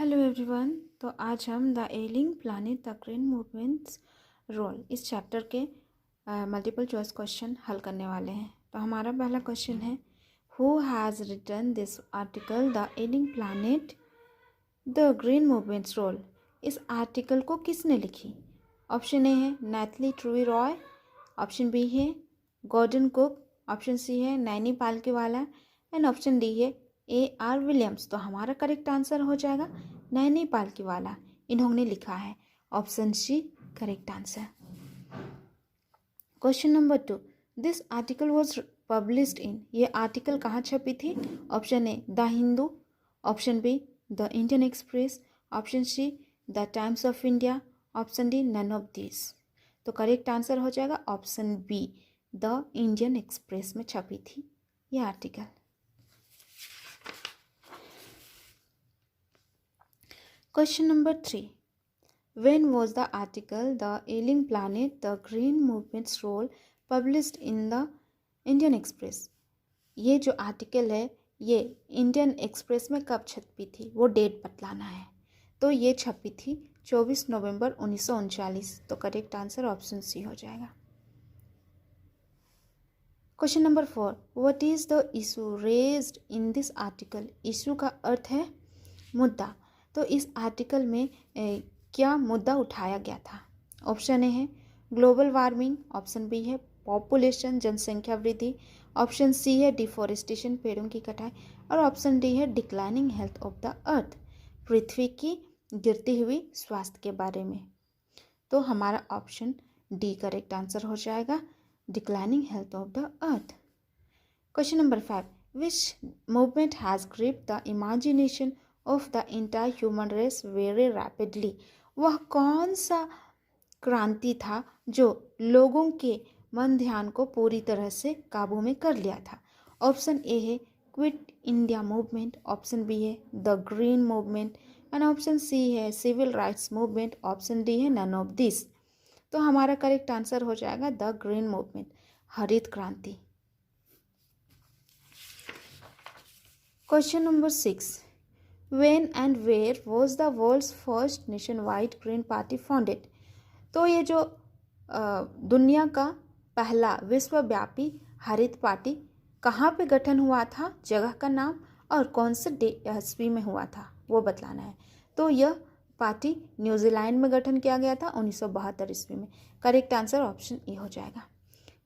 Hello everyone. तो आज हम the ailing planet the green movement's role इस चैप्टर के मल्टीपल चॉइस क्वेश्चन हल करने वाले हैं। तो हमारा पहला क्वेश्चन है, who has written this article the ailing planet the green movement's role. इस आर्टिकल को किसने लिखी? ऑप्शन ए है Nathalie Trouve Roy, option B है गॉर्डन कुक, ऑप्शन सी है Nani Palkhivala and option D है AR विलियम्स। तो हमारा करेक्ट आंसर हो जाएगा नैनी पालकीवाला, इन्होंने लिखा है। Option C correct answer. Question number 2, this article was published in. ये आर्टिकल कहाँ छपी थी? Option A the Hindu, option B the Indian Express, option C the Times of India, option D none of this. तो correct answer हो जाएगा option B, the Indian Express में छपी थी ये article. Question number 3. When was the article The Ailing Planet, The Green Movement's Role published in the Indian Express? ये जो article है ये इंडियन एक्सप्रेस में कब छपी थी, वो डेट बतलाना है। तो ये छपी थी 24 नवंबर 1939। तो करेक्ट आंसर ऑप्शन सी हो जाएगा। Question number 4, what is the issue raised in this article. Issue का अर्थ है मुद्दा। तो इस आर्टिकल में क्या मुद्दा उठाया गया था? ऑप्शन ए है ग्लोबल वार्मिंग, ऑप्शन बी है पॉपुलेशन जनसंख्या वृद्धि, ऑप्शन सी है डिफॉरेस्टेशन पेड़ों की कटाई, और ऑप्शन डी है declining health of the earth, पृथ्वी की गिरती हुई स्वास्थ्य के बारे में। तो हमारा ऑप्शन डी करेक्ट आंसर हो जाएगा, declining health of the earth. Question number 5, which movement has gripped the imagination of the entire human race very rapidly. वह कौन सा क्रांति था जो लोगों के मन ध्यान को पूरी तरह से काबू में कर लिया था? ऑप्शन ए है quit India movement, option B है the green movement and option C है civil rights movement, option D है नन ऑफ दिस। तो हमारा करेक्ट आंसर हो जाएगा द ग्रीन मूवमेंट, हरित क्रांति। Question number 6, When and where was the world's first nationwide Green Party founded? तो ये जो दुनिया का पहला विश्वव्यापी हरित पार्टी कहाँ पे गठन हुआ था, जगह का नाम और कौन से ईस्वी में हुआ था वो बतलाना है। तो यह पार्टी न्यूजीलैंड में गठन किया गया था 1972 ईस्वी में। करेक्ट आंसर ऑप्शन ए हो जाएगा।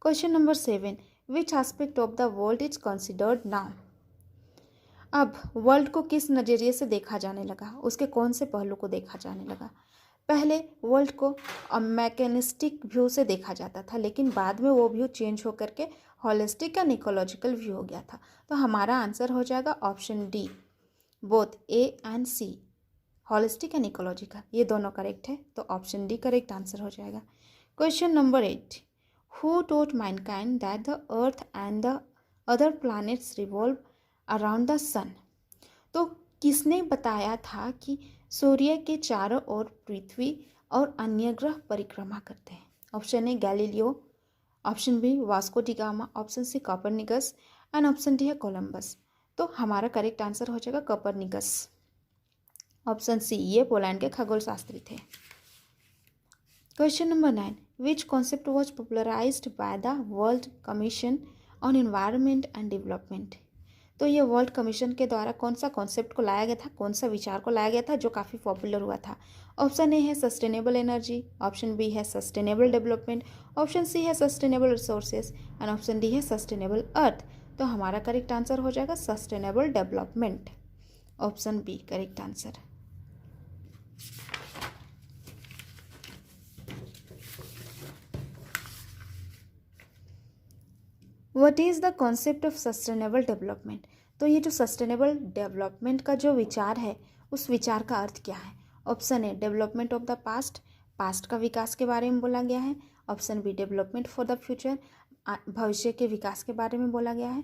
Question number 7, which aspect of the world is considered now. अब वर्ल्ड को किस नज़रिए से देखा जाने लगा, उसके कौन से पहलू को देखा जाने लगा? पहले वर्ल्ड को मैकेनिस्टिक व्यू से देखा जाता था, लेकिन बाद में वो व्यू चेंज होकर के होलिस्टिक एंड इकोलॉजिकल व्यू हो गया था। तो हमारा आंसर हो जाएगा option D, both A and C, holistic and ecological, ये दोनों करेक्ट है। तो ऑप्शन डी करेक्ट आंसर हो जाएगा। Question number 8, who taught mankind that the earth and the other planets revolve around the sun. तो किसने बताया था कि सूर्य के चारों ओर पृथ्वी और अन्य ग्रह परिक्रमा करते हैं? Option A Galileo, option B Vasco da Gama, option C Copernicus and option D है कोलंबस। तो हमारा करेक्ट आंसर हो जाएगा कोपरनिकस, ऑप्शन सी, ये पोलैंड के खगोल शास्त्री थे। Question number 9, which concept was popularised by the world commission on environment and development. तो ये वर्ल्ड कमीशन के द्वारा कौन सा कॉन्सेप्ट को लाया गया था, कौन सा विचार को लाया गया था जो काफ़ी पॉपुलर हुआ था? ऑप्शन ए है सस्टेनेबल एनर्जी, ऑप्शन बी है सस्टेनेबल डेवलपमेंट, ऑप्शन सी है sustainable resources and option D है सस्टेनेबल अर्थ। तो हमारा करेक्ट आंसर हो जाएगा sustainable development, option B correct answer. What is the concept of sustainable development. तो ये जो सस्टेनेबल डेवलपमेंट का जो विचार है उस विचार का अर्थ क्या है? Option A development of the past, past का विकास के बारे में बोला गया है। Option B development for the future, भविष्य के विकास के बारे में बोला गया है।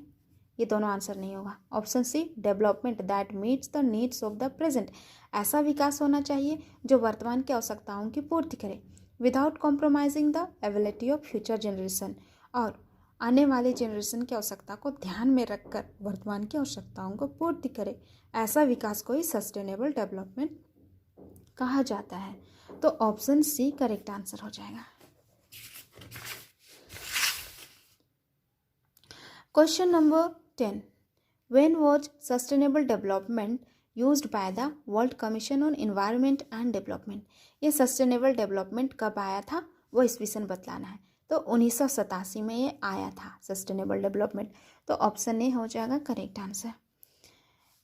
ये दोनों आंसर नहीं होगा। Option C development that meets the needs of the present, ऐसा विकास होना चाहिए जो वर्तमान की आवश्यकताओं की पूर्ति करे without compromising the ability of future generation, और आने वाले जनरेशन की आवश्यकता को ध्यान में रखकर वर्तमान की आवश्यकताओं को पूर्ति करे। ऐसा विकास को ही सस्टेनेबल डेवलपमेंट कहा जाता है। तो ऑप्शन सी करेक्ट आंसर हो जाएगा। Question number 10, when was sustainable development used by the world commission on environment and development. ये सस्टेनेबल डेवलपमेंट कब आया था वो ईस्वीसन बतलाना है। तो 1987 में ये आया था सस्टेनेबल डेवलपमेंट। तो ऑप्शन ए हो जाएगा correct answer.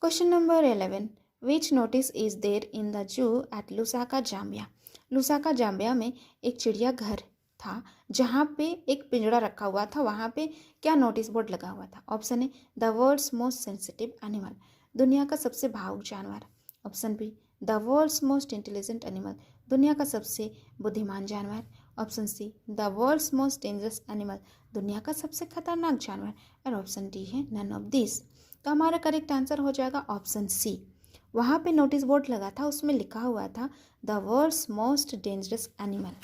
Question number 11, which notice is there in the zoo at Lusaka Zambia. Lusaka Zambia में एक चिड़ियाघर था जहाँ पे एक पिंजड़ा रखा हुआ था। वहाँ पे क्या नोटिस बोर्ड लगा हुआ था? Option A the world's most sensitive animal, दुनिया का सबसे भावुक जानवर। Option B the world's most intelligent animal, दुनिया का सबसे बुद्धिमान जानवर। Option C the world's most dangerous animal, दुनिया का सबसे खतरनाक जानवर। और ऑप्शन डी है नन ऑफ दिस। तो हमारा करेक्ट आंसर हो जाएगा ऑप्शन सी। वहाँ पे नोटिस बोर्ड लगा था, उसमें लिखा हुआ था the world's most dangerous animal.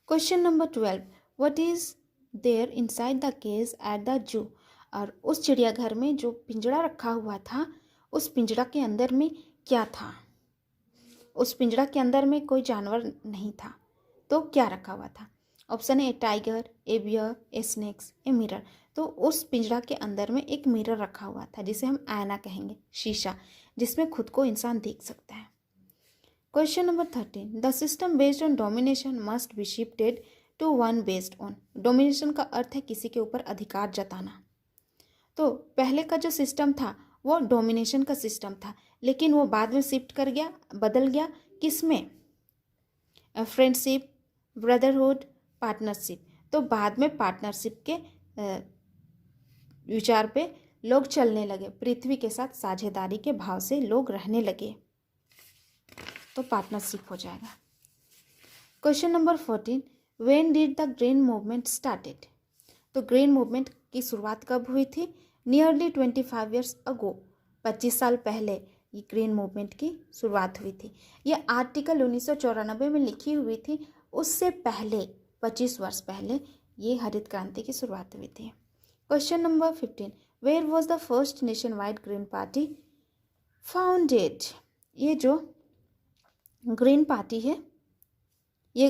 Question number 12, what is there inside the cage at the zoo. और उस चिड़ियाघर में जो पिंजड़ा रखा हुआ था, उस पिंजड़ा के अंदर में क्या था? उस पिंजड़ा के अंदर में कोई जानवर नहीं था, तो क्या रखा हुआ था? Option A tiger, a bear, a snakes, a mirror. तो उस पिंजड़ा के अंदर में एक मिरर रखा हुआ था जिसे हम आईना कहेंगे, शीशा, जिसमें खुद को इंसान देख सकता है। Question number 13, the system based on domination must be shifted to one based on. Domination का अर्थ है किसी के ऊपर अधिकार जताना। तो पहले का जो सिस्टम था वो डोमिनेशन का सिस्टम था, लेकिन वो बाद में शिफ्ट कर गया, बदल गया किस में? Friendship, brotherhood, partnership. तो बाद में पार्टनरशिप के विचार पे लोग चलने लगे, पृथ्वी के साथ साझेदारी के भाव से लोग रहने लगे, तो पार्टनरशिप हो जाएगा। Question number 14, when did the green movement started. तो ग्रीन मूवमेंट की शुरुआत कब हुई थी? नियरली 25 ईयर्स अगो, 25 साल पहले ये ग्रीन मूवमेंट की शुरुआत हुई थी। ये आर्टिकल 1994 में लिखी हुई थी, उससे पहले 25 वर्ष पहले ये हरित क्रांति की शुरुआत हुई थी। Question number 15, where was the first nation wide green party founded. ये जो ग्रीन पार्टी है ये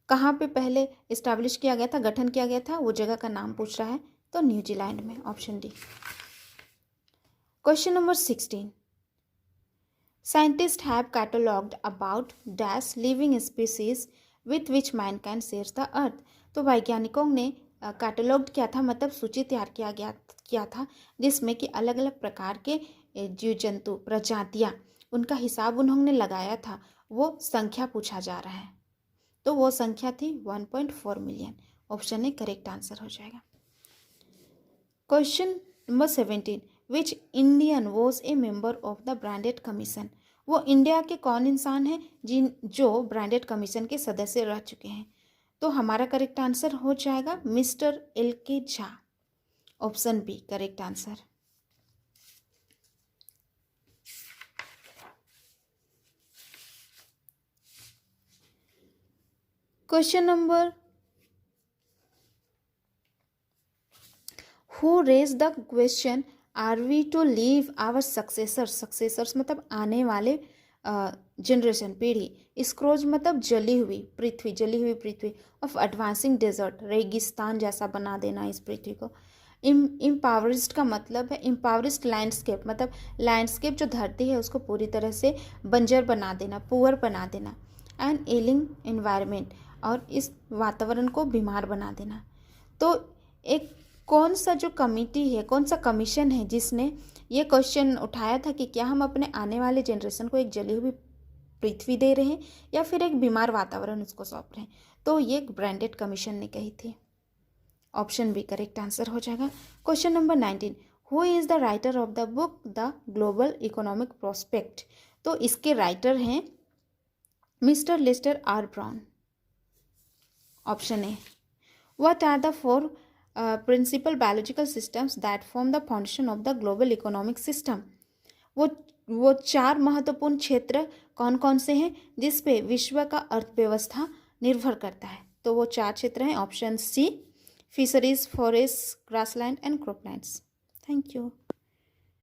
कहाँ पे पहले इस्टेब्लिश किया गया था, गठन किया गया था, वो जगह का नाम पूछ रहा है। तो न्यूजीलैंड में, option D. Question number 16, scientist have catalogued about dash living species with which Mankind shares the earth. तो वैज्ञानिकों ने कैटलॉग्ड किया था, मतलब सूची तैयार किया था जिसमें कि अलग अलग प्रकार के जीव जंतु प्रजातियां, उनका हिसाब उन्होंने लगाया था। वो संख्या पूछा जा रहा है, तो वो संख्या थी 1.4 million. Option A correct answer हो जाएगा। Question number 17, which Indian was a member of the branded commission. वो इंडिया के कौन इंसान हैं जो ब्रांडेड कमीशन के सदस्य रह चुके हैं? तो हमारा करेक्ट आंसर हो जाएगा mister LK Jha. Option B correct answer. Question number, who raise the question are we to leave our successors मतलब आने वाले जनरेशन, पीढ़ी। स्क्रोज मतलब जली हुई पृथ्वी ऑफ एडवांसिंग डेजर्ट, रेगिस्तान जैसा बना देना इस पृथ्वी को। इम्पावरिस्ड का मतलब है इम्पावरिस्ड लैंडस्केप, मतलब लैंडस्केप जो धरती है उसको पूरी तरह से बंजर बना देना, पुअर बना देना। एंड एलिंग एनवायरनमेंट, और इस वातावरण को बीमार बना देना। तो एक कौन सा जो कमिटी है, कौन सा कमीशन है जिसने ये क्वेश्चन उठाया था कि क्या हम अपने आने वाले जनरेशन को एक जली हुई पृथ्वी दे रहे हैं या फिर एक बीमार वातावरण उसको सौंप रहे हैं? तो ये ब्रांडेड कमीशन ने कही थी। ऑप्शन बी करेक्ट आंसर हो जाएगा। Question number 19, who is the writer of the book the global economic prospect. तो इसके राइटर हैं mister Lester R Brown. Option A. What are the 4 principal biological systems that form the foundation of the global economic system. वो 4 महत्वपूर्ण क्षेत्र कौन कौन से हैं जिस पे विश्व का अर्थव्यवस्था निर्भर करता है? तो वो 4 क्षेत्र हैं। Option C, fisheries, forest, grassland and croplands. Thank you.